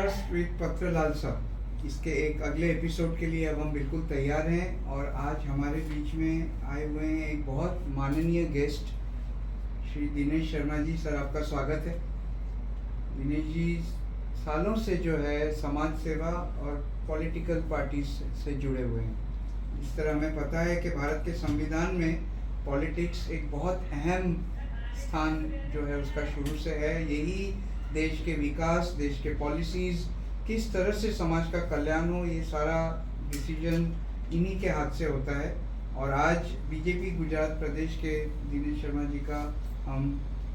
Podcast with पत्रलाल साहब, इसके एक अगले एपिसोड के लिए अब हम बिल्कुल तैयार हैं। और आज हमारे बीच में आए हुए हैं एक बहुत माननीय गेस्ट, श्री दिनेश शर्मा जी। सर, आपका स्वागत है। दिनेश जी सालों से जो है समाज सेवा और पॉलिटिकल पार्टीज से जुड़े हुए हैं। इस तरह हमें पता है कि भारत के संविधान में पॉलिटिक्स एक बहुत अहम स्थान जो है उसका शुरू से है। यही देश के विकास, देश के पॉलिसीज़, किस तरह से समाज का कल्याण हो, ये सारा डिसीजन इन्हीं के हाथ से होता है। और आज बीजेपी गुजरात प्रदेश के दिनेश शर्मा जी का हम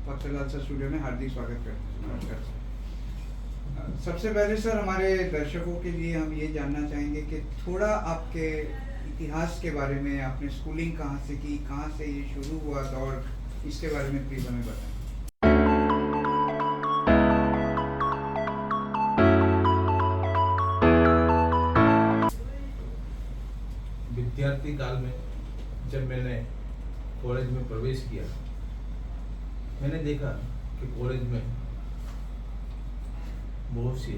पत्रलाल सर स्टूडियो में हार्दिक स्वागत करते हैं। नमस्कार सर। सबसे पहले सर, हमारे दर्शकों के लिए हम ये जानना चाहेंगे कि थोड़ा आपके इतिहास के बारे में, आपने स्कूलिंग कहाँ से की, कहाँ से ये शुरू हुआ दौर, इसके बारे में प्लीज़ हमें बताएं। विद्यार्थी काल में जब मैंने कॉलेज में प्रवेश किया, मैंने देखा कि कॉलेज में बहुत से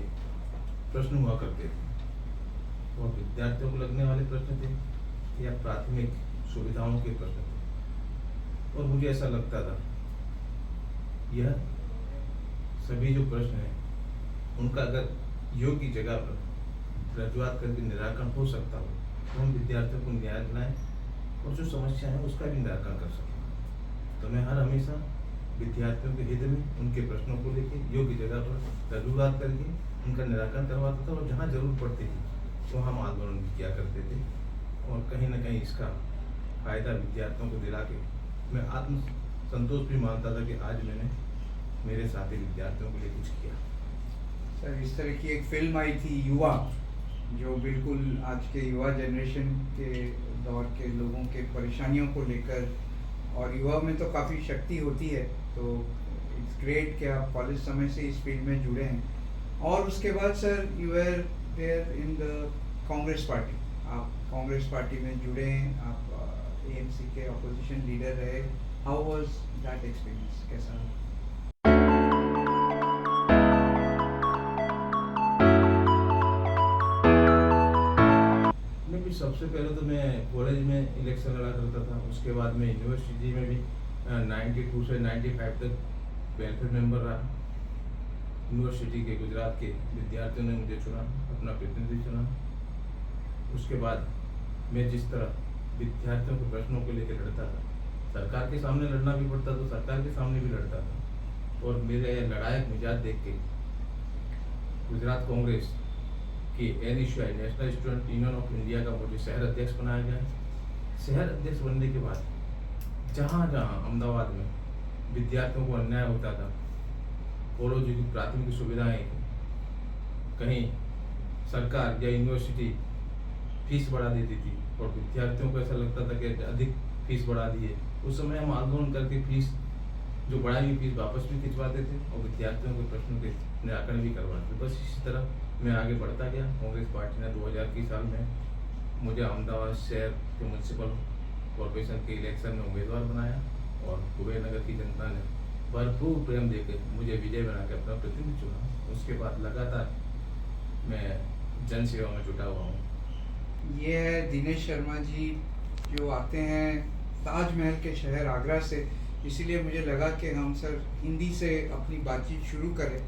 प्रश्न हुआ करते थे और विद्यार्थियों को लगने वाले प्रश्न थे या प्राथमिक सुविधाओं के प्रश्न थे। और मुझे ऐसा लगता था यह सभी जो प्रश्न हैं उनका अगर योग्य जगह पर रजुआत करके निराकरण हो सकता हो तो हम विद्यार्थियों को न्याय दिलाएं और जो समस्या है उसका भी निराकरण कर सकें। तो मैं हमेशा विद्यार्थियों के हित में उनके प्रश्नों को लेकर योग्य जगह पर रजुआत करके उनका निराकरण करवाता था और जहाँ जरूर पड़ती थी तो हम आंदोलन भी किया करते थे। और कहीं ना कहीं इसका फायदा विद्यार्थियों को दिला के मैं आत्म संतोष भी मानता था कि आज मैंने मेरे साथी विद्यार्थियों के लिए कुछ किया। सर, इस तरह की एक फिल्म आई थी युवा, जो बिल्कुल आज के युवा जनरेशन के दौर के लोगों के परेशानियों को लेकर, और युवा में तो काफ़ी शक्ति होती है, तो इट्स ग्रेट कि आप कॉलेज समय से इस फील्ड में जुड़े हैं। और उसके बाद sir you are there in the Congress party, आप कांग्रेस पार्टी में जुड़े हैं, आप एएमसी के अपोजिशन लीडर रहे। हाउ वाज दैट एक्सपीरियंस, कैसा रहा? सबसे पहले तो मैं कॉलेज में इलेक्शन लड़ा करता था, उसके बाद मैं यूनिवर्सिटी में भी 92 से 95 तक वेलफेयर मेंबर रहा। यूनिवर्सिटी के गुजरात के विद्यार्थियों ने मुझे चुना, अपना प्रतिनिधि चुना। उसके बाद मैं जिस तरह विद्यार्थियों के प्रश्नों को लेकर लड़ता था, सरकार के सामने लड़ना भी पड़ता तो सरकार के सामने भी लड़ता था। और मेरे लड़ायक मिजाज देख के गुजरात कांग्रेस कि NSUI national student union of India का मुझे शहर अध्यक्ष बनाया गया। शहर अध्यक्ष बनने के बाद जहाँ जहाँ अहमदाबाद में विद्यार्थियों को अन्याय होता था, कॉलेज की प्राथमिक सुविधाएं, कहीं सरकार या यूनिवर्सिटी फीस बढ़ा देती थी और विद्यार्थियों को ऐसा लगता था कि अधिक फीस बढ़ा दी है, उस समय हम आंदोलन करके फीस जो बढ़ाई हुई फीस वापस भी खिंचवाते थे और विद्यार्थियों के प्रश्नों के निराकरण भी करवाते थे। बस इसी तरह मैं आगे बढ़ता गया। कांग्रेस पार्टी ने 2000 की साल में मुझे अहमदाबाद शहर के म्यूनसिपल कॉरपोरेशन के इलेक्शन में उम्मीदवार बनाया और कुबेर नगर की जनता ने भरपूर प्रेम देकर मुझे विजय बना के अपना प्रतिनिधि चुना। उसके बाद लगातार मैं जन सेवा में जुटा हुआ हूँ। ये है दिनेश शर्मा जी, जो आते हैं ताजमहल के शहर आगरा से, इसीलिए मुझे लगा कि हम सर हिंदी से अपनी बातचीत शुरू करें।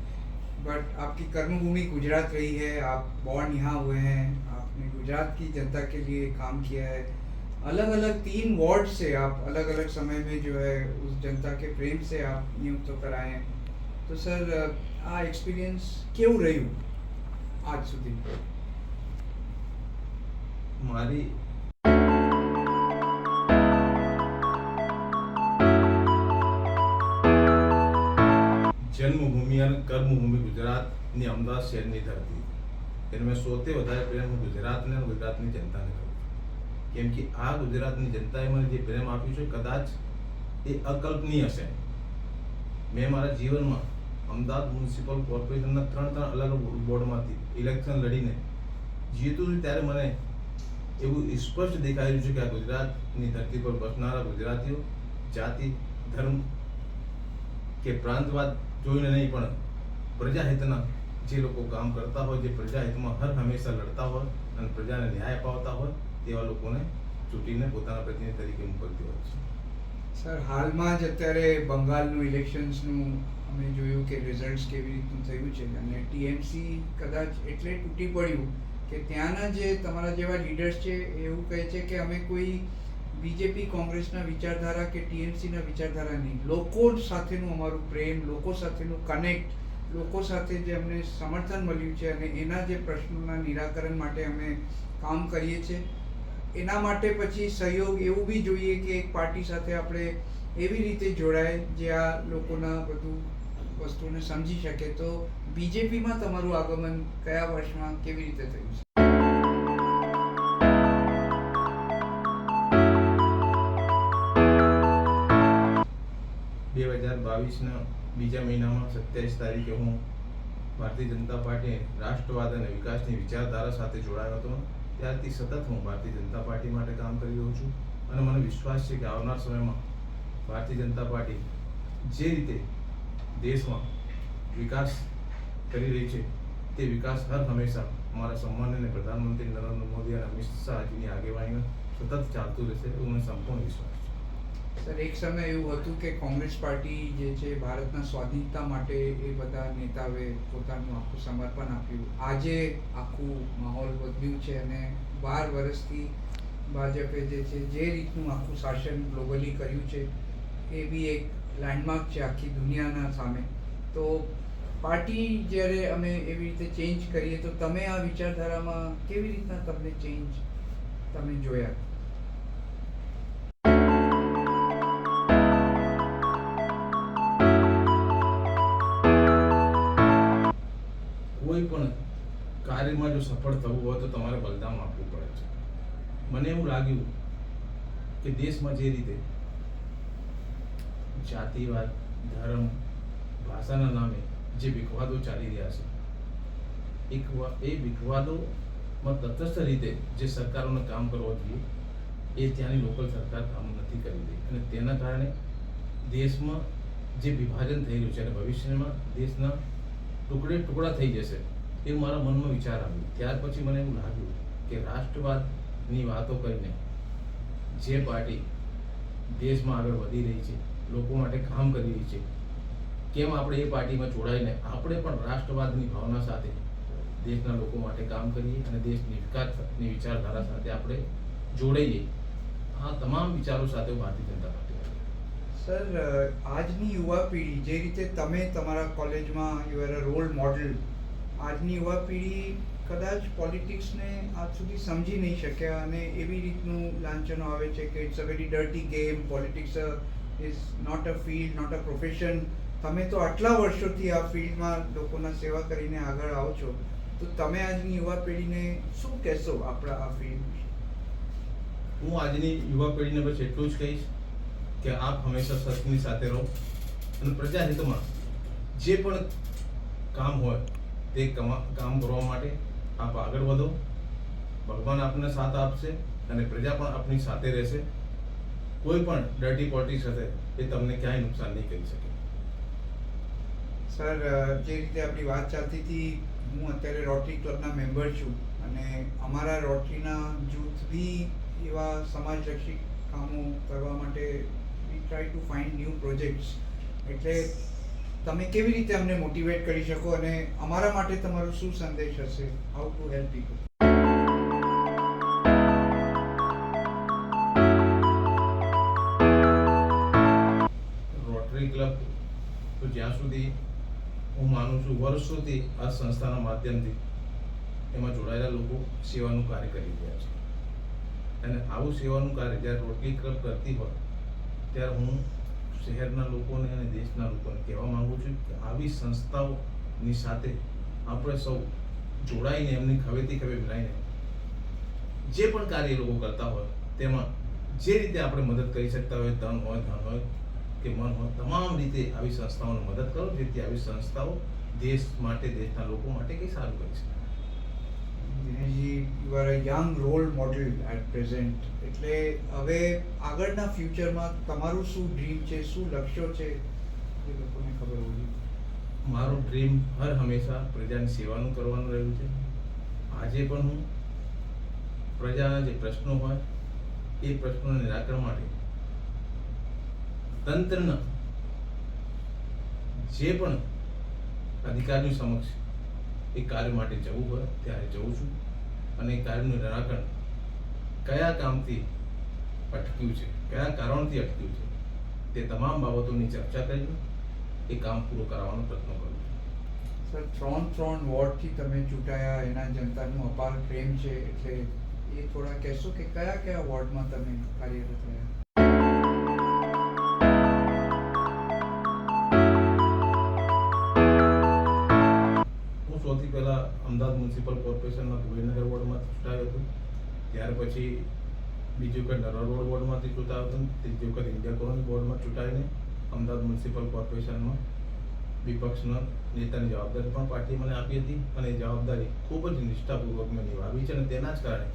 बट आपकी कर्मभूमि गुजरात रही है, आप बॉर्न यहाँ हुए हैं, आपने गुजरात की जनता के लिए काम किया है। अलग अलग 3 वार्ड से आप अलग अलग समय में जो है उस जनता के प्रेम से आप नियुक्त होकर आए हैं। तो सर आ एक्सपीरियंस क्यों रही हूँ आज सुधी? हमारी जन्मभूमि और कर्मभूमि गुजरात ની અમદાવાદ શહેરની ધરતી એને મેં સૌથી વધારે પ્રેમ હું ગુજરાતને અને ગુજરાતની જનતાને કરું છું, કેમ કે આ ગુજરાતની જનતાએ મને જે પ્રેમ આપ્યું છે કદાચ એ અકલ્પનીય છે। મેં મારા જીવનમાં અમદાવાદ મ્યુનિસિપલ કોર્પોરેશનના 3 અલગ બોર્ડમાંથી ઇલેક્શન લડીને જીતું છું, ત્યારે મને એવું સ્પષ્ટ દેખાયું છે કે આ ગુજરાતની ધરતી પર બસનારા ગુજરાતીઓ જાતિ ધર્મ કે પ્રાંતવાદ જોઈને નહીં પણ પ્રજાહિતના જે લોકો કામ કરતા હોય, જે પ્રજા હિતમાં હર હંમેશા લડતા હોય અને પ્રજાને ન્યાય અપાવતા હોય તેવા લોકોને ચૂંટીને પોતાના પ્રતિનિધિ તરીકે મોકલતી હોય છે. સર, હાલમાં જ અત્યારે બંગાળનું ઇલેક્શન્સનું અમે જોયું કે રિઝલ્ટ્સ કેવી રીતનું થયું છે અને ટીએમસી કદાચ એટલે તૂટી પડ્યું કે ત્યાંના જે તમારા જેવા લીડર્સ છે એવું કહે છે કે અમે કોઈ બીજેપી કોંગ્રેસના વિચારધારા કે ટીએમસીના વિચારધારા નહીં, લોકો સાથેનું અમારું પ્રેમ, લોકો સાથેનું કનેક્ટ, લોકો સાથે જે અમને સમર્થન મળ્યું છે અને એના જે પ્રશ્નોના નિરાકરણ માટે અમે કામ કરીએ છીએ, એના માટે પછી સહયોગ એવું બી જોઈએ કે એક પાર્ટી સાથે આપણે એવી રીતે જોડાય જે આ લોકોના બધું વસ્તુને સમજી શકે. તો બીજેપીમાં તમારું આગમન કયા વર્ષમાં કેવી રીતે થયું છે? 2022ના બીજા મહિનામાં 27 તારીખે હું ભારતીય જનતા પાર્ટી રાષ્ટ્રવાદ અને વિકાસની વિચારધારા સાથે જોડાયો હતો. ત્યારથી સતત હું ભારતીય જનતા પાર્ટી માટે કામ કરી રહ્યો છું અને મને વિશ્વાસ છે કે આવનાર સમયમાં ભારતીય જનતા પાર્ટી જે રીતે દેશમાં વિકાસ કરી રહી છે તે વિકાસ હર હંમેશા અમારા સન્માનીય પ્રધાનમંત્રી નરેન્દ્ર મોદી અને અમિત શાહજીની આગેવાનીમાં સતત ચાલતું રહેશે એવું મને સંપૂર્ણ વિશ્વાસ છે. સર, એક સમય એવું હતું કે કોંગ્રેસ પાર્ટી જે છે ભારતના સ્વાધીનતા માટે એ બધા નેતાઓએ પોતાનું આખું સમર્પણ આપ્યું. આજે આખું માહોલ બદલ્યું છે અને 12 વર્ષથી ભાજપે જે છે જે રીતનું આખું શાસન ગ્લોબલી કર્યું છે એ બી એક લેન્ડમાર્ક છે આખી દુનિયાના સામે. તો પાર્ટી જ્યારે અમે એવી રીતે ચેન્જ કરીએ તો તમે આ વિચારધારામાં કેવી રીતના તમને ચેન્જ તમે જોયા? કોઈ પણ કાર્યમાં જો સફળ થવું હોય તો તમારે બલિદાન આપવું પડે છે. મને એવું લાગ્યું કે દેશમાં જે રીતે જાતિવાદ, ધર્મ, ભાષાના નામે જે વિખવાદો ચાલી રહ્યા છે એ વિખવાદોમાં તટસ્થ રીતે જે સરકારોને કામ કરવા જોઈએ એ ત્યાંની લોકલ સરકાર કામ નથી કરી રહી અને તેના કારણે દેશમાં જે વિભાજન થઈ રહ્યું છે અને ભવિષ્યમાં દેશના ટુકડા થઈ જશે એ મારા મનમાં વિચાર આવ્યો. ત્યાર પછી મને એવું લાગ્યું કે રાષ્ટ્રવાદની વાતો કરીને જે પાર્ટી દેશમાં આગળ વધી રહી છે, લોકો માટે કામ કરી રહી છે, કેમ આપણે એ પાર્ટીમાં જોડાઈને આપણે પણ રાષ્ટ્રવાદની ભાવના સાથે દેશના લોકો માટે કામ કરીએ અને દેશની વિકાસની વિચારધારા સાથે આપણે જોડાઈએ. આ તમામ વિચારો સાથે ભારતીય જનતા પાર્ટી. સર, આજની યુવા પેઢી જે રીતે તમે તમારા કોલેજમાં you are a role model, આજની યુવા પેઢી કદાચ પોલિટિક્સને આજ સુધી સમજી નહીં શક્યા અને એવી રીતનું લાંછનો આવે છે કે it's a very dirty game, politics is not a field, not a profession. તમે તો આટલા વર્ષોથી આ ફિલ્ડમાં લોકોના સેવા કરીને આગળ આવો છો, તો તમે આજની યુવા પેઢીને શું કહેશો આપણા આ ફિલ્ડ? હું આજની યુવા પેઢીને બસ એટલું જ કહીશ કે આપ હંમેશા સત્યની સાથે રહો અને પ્રજા હિતમાં જે પણ કામ હોય તે કામ કરવા માટે આપ આગળ વધો. ભગવાન આપને સાથ આપશે અને પ્રજા પણ આપની સાથે રહેશે. કોઈ પણ ડર્ટી પોલિટિક્સ સાથે એ તમને ક્યાંય નુકસાન નહીં કરી શકે. સર, જે રીતે આપણી વાત ચાલતી હતી, હું અત્યારે રોટરી ક્લબના મેમ્બર છું અને અમારા રોટરીના જૂથ બી એવા સમાજલક્ષી કામો કરવા માટે વી try to find new projects. એટલે તમે કેવી રીતે અમને મોટિવેટ કરી શકો અને અમારા માટે તમારો શું સંદેશ હશે? How to help people? Rotary club તો જ્યાં સુધી હું માનું છું વર્ષોથી આ સંસ્થાના માધ્યમથી એમાં જોડાયેલા લોકો સેવાનું કાર્ય કરી રહ્યા છે અને આવું સેવાનું કાર્ય જ્યારે રોટરી ક્લબ કરતી હોય ત્યારે હું શહેરના લોકોને અને દેશના લોકોને કહેવા માંગુ છું કે આવી સંસ્થાઓની સાથે આપણે સૌ જોડાઈને એમની ખભેથી ખભે મિલાઈને જે પણ કાર્ય એ લોકો કરતા હોય તેમાં જે રીતે આપણે મદદ કરી શકતા હોય, તન હોય, ધન હોય કે મન હોય, તમામ રીતે આવી સંસ્થાઓને મદદ કરો જેથી આવી સંસ્થાઓ દેશ માટે, દેશના લોકો માટે કંઈ સારું કરી શકે. Dineshji, you are a young role model at present. એટલે હવે આગળના ફ્યુચરમાં તમારું શું ડ્રીમ છે, શું લક્ષ્યો છે એ લોકોને ખબર હોવી જોઈએ. મારું ડ્રીમ હર હંમેશા પ્રજાની સેવાનું કરવાનું રહ્યું છે. આજે પણ હું પ્રજાના જે પ્રશ્નો હોય એ પ્રશ્નોના નિરાકરણ માટે તંત્રના જે પણ અધિકારીઓ સમક્ષ એ કાર્ય માટે જવું હોય ત્યારે જઉં છું અને એ કાર્યનું નિરાકરણ કયા કામથી અટક્યું છે, કયા કારણથી અટક્યું છે તે તમામ બાબતોની ચર્ચા કરીને એ કામ પૂરું કરાવવાનો પ્રયત્ન કરું છું. સર, ત્રણ વોર્ડથી તમે ચૂંટાયા, એના જનતાનું અપાર પ્રેમ છે, એટલે એ થોડા કહેશો કે કયા કયા વોર્ડમાં તમે કાર્યરત રહ્યા? હું સૌથી પહેલા અમદાવાદ મ્યુનિસિપલ કોર્પોરેશનના કુબેરનગર વોર્ડમાંથી ચૂંટાયો હતો. ત્યાર પછી બીજી વખત નરોડ વોર્ડમાંથી ચૂંટાયો હતો. ત્રીજી વખત ઇન્ડિયા કોલોની બોર્ડમાં ચૂંટાઈને અમદાવાદ મ્યુનિસિપલ કોર્પોરેશનમાં વિપક્ષના નેતાની જવાબદારી પણ પાર્ટીએ મને આપી હતી અને એ જવાબદારી ખૂબ જ નિષ્ઠાપૂર્વક મેં નિભાવી છે અને તેના જ કારણે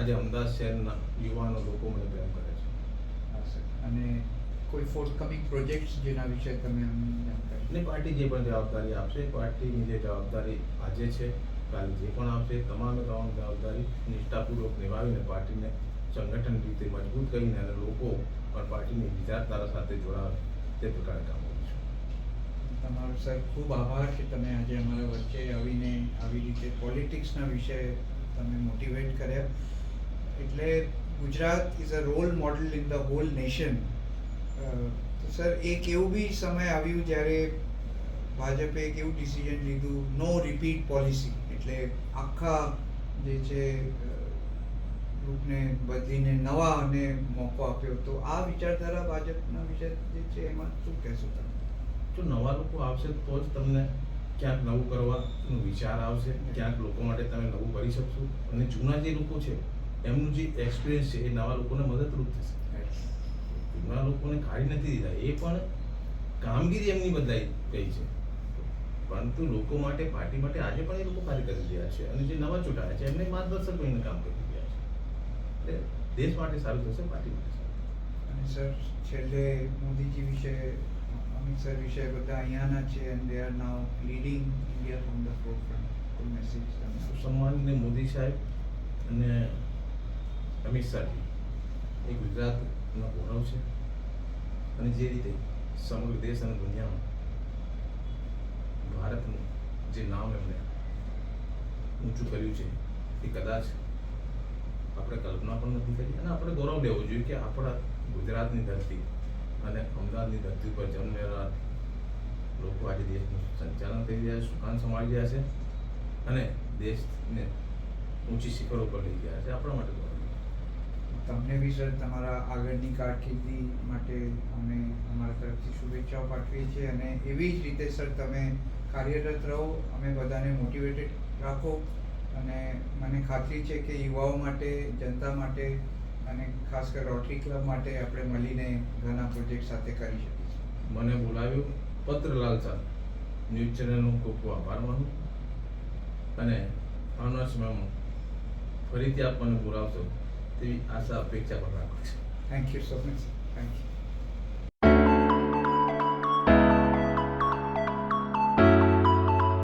આજે અમદાવાદ શહેરના યુવાનો લોકો મને પ્રેમ કરે છે. હા સર, અને કોઈ ફોર્થકમિંગ પ્રોજેક્ટ્સ જેના વિશે તમે અમને જાણકારી? અને પાર્ટી જે પણ જવાબદારી આપશે, પાર્ટીની જે જવાબદારી આજે છે, કાલે જે પણ આપશે, તમામ જવાબદારી નિષ્ઠાપૂર્વક નિભાવીને પાર્ટીને સંગઠન રીતે મજબૂત કરીને અને લોકો પણ પાર્ટીની વિચારધારા સાથે જોડાવે તે પ્રકારે કામ કરું છું. તમારો સર ખૂબ આભાર કે તમે આજે અમારા વચ્ચે આવીને આવી રીતે પોલિટિક્સના વિશે તમે મોટિવેટ કર્યા. એટલે Gujarat is a role model in the whole nation. તો સર, એક એવું બી સમય આવ્યું જ્યારે ભાજપે એક એવું ડિસિઝન લીધું, નો રિપીટ પોલિસી, એટલે આખા જે છે ગ્રુપને બદલીને નવા અને મોકો આપ્યો. તો આ વિચારધારા ભાજપના વિશે જે છે એમાં શું કહેશો તમે? જો નવા લોકો આવશે તો જ તમને ક્યાંક નવું કરવાનો વિચાર આવશે, ક્યાંક લોકો માટે તમે નવું કરી શકશો અને જૂના જે લોકો છે એમનું જે એક્સપિરિયન્સ છે એ નવા લોકોને મદદરૂપ થશે. જૂના લોકોને કાઢી નથી દીધા, એ પણ કામગીરી એમની બદલાઈ ગઈ છે, પરંતુ લોકો માટે, પાર્ટી માટે આજે પણ એ લોકો કાર્ય કરી રહ્યા છે અને જે નવા ચૂંટાયા છે એમને માર્ગદર્શક બનીને કામ કરી રહ્યા છે. એટલે દેશ માટે સારું થશે, પાર્ટી માટે સારું. અને સર, છેલ્લે મોદીજી વિશે, અમિત સર વિશે બધા અહીંયાના છે and they are now leading India from the forefront. કોઈ મેસેજ તમને? સન્માનીય મોદી સાહેબ અને અમિત શાહજી એ ગુજરાતનો ગૌરવ છે અને જે રીતે સમગ્ર દેશ અને દુનિયામાં ભારતનું જે નામ એમણે ઊંચું કર્યું છે એ કદાચ આપણે કલ્પના પણ નથી કરી અને આપણે ગૌરવ લેવો જોઈએ કે આપણા ગુજરાતની ધરતી અને અમદાવાદની ધરતી પર જન્મેલા લોકો આજે દેશનું સંચાલન કરી રહ્યા છે, સુકાન સંભાળી રહ્યા છે અને દેશને ઊંચી શિખરો પર લઈ ગયા છે. આપણા માટે ગૌરવ. તમને બી સર તમારા આગળની કારકિર્દી માટે અમે અમારા તરફથી શુભેચ્છાઓ પાઠવીએ છીએ અને એવી જ રીતે સર તમે કાર્યરત રહો, અમે બધાને મોટિવેટેડ રાખો અને મને ખાતરી છે કે યુવાઓ માટે, જનતા માટે અને ખાસ કરી રોટરી ક્લબ માટે આપણે મળીને ઘણા પ્રોજેક્ટ સાથે કરી શકીશું. મને બોલાવ્યું પત્રલાલ સાહેબ, ન્યૂઝ ચેનલનો ખૂબ ખૂબ આભાર માનું અને આવનાર સમયમાં ફરીથી આપ મને બોલાવશો તેવી આશા અપેક્ષા પણ રાખું છું. Thank you so much. Thank you.